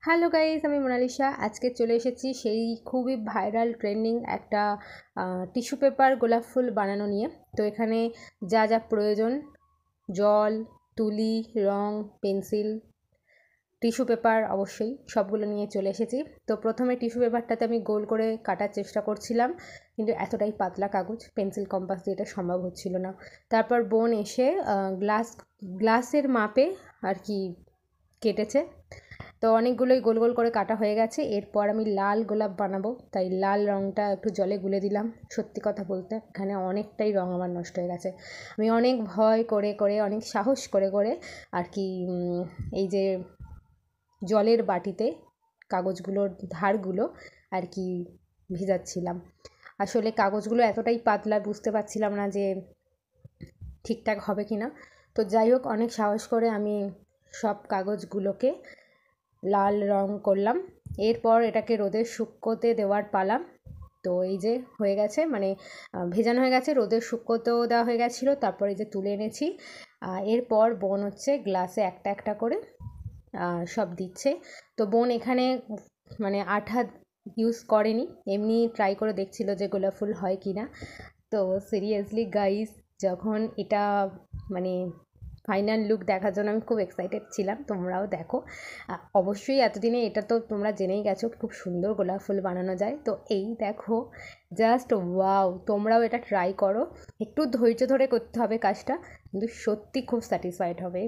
Hello guys, আমি Mona Lisa. আজকে চলে এসেছি সেই খুবই ভাইরাল ট্রেন্ডিং একটা টিস্যু পেপার গোলাপ ফুল বানানো নিয়ে। তো এখানে যা যা প্রয়োজন, জল, তুলি, রং, পেন্সিল, টিস্যু পেপার অবশ্যই সবগুলো নিয়ে চলে এসেছি। তো প্রথমে টিস্যু পেপারটাতে আমি গোল করে কাটার চেষ্টা করছিলাম, কিন্তু এতটাই পাতলা কাগজ পেন্সিল কম্পাস দিয়ে এটা সম্ভব হচ্ছিল না। তারপর বোন এসে গ্লাসের মাপে আর কি কেটেছে। তো অনেকগুলোই গোল গোল করে কাটা হয়ে গেছে। এরপর আমি লাল গোলাপ বানাবো, তাই লাল রঙটা একটু জলে গুলে দিলাম। সত্যি কথা বলতে এখানে অনেকটাই রঙ আমার নষ্ট হয়ে গেছে। আমি অনেক ভয় করে করে, অনেক সাহস করে করে আর কি এই যে জলের বাটিতে কাগজগুলোর ধারগুলো আর কি ভিজাচ্ছিলাম। আসলে কাগজগুলো এতটাই পাতলা, বুঝতে পারছিলাম না যে ঠিকঠাক হবে কি না। তো যাই হোক, অনেক সাহস করে আমি সব কাগজগুলোকে লাল রং করলাম। এরপর এটাকে রোদে শুকোতে দেওয়ার পালা। তো এই যে হয়ে গেছে, মানে ভেজানো হয়ে গেছে, রোদে শুকোতেও দেওয়া হয়ে গেছিলো। তারপর এই যে তুলে এনেছি। এরপর বোন হচ্ছে গ্লাসে একটা একটা করে সব দিচ্ছে। তো বোন এখানে মানে আঠা ইউজ করেনি, এমনি ট্রাই করে দেখছিল যে গোলাপ ফুল হয় কি না। তো সিরিয়াসলি গাইস, যখন এটা মানে ফাইনাল লুক দেখার জন্য আমি খুব এক্সাইটেড ছিলাম। তোমরাও দেখো। অবশ্যই এতদিনে এটা তো তোমরা জেনেই গেছো খুব সুন্দর গোলাপ ফুল বানানো যায়। তো এই দেখো, জাস্ট ওয়াও! তোমরাও এটা ট্রাই করো। একটু ধৈর্য ধরে করতে হবে কাজটা, কিন্তু সত্যি খুব স্যাটিসফাইড হবে।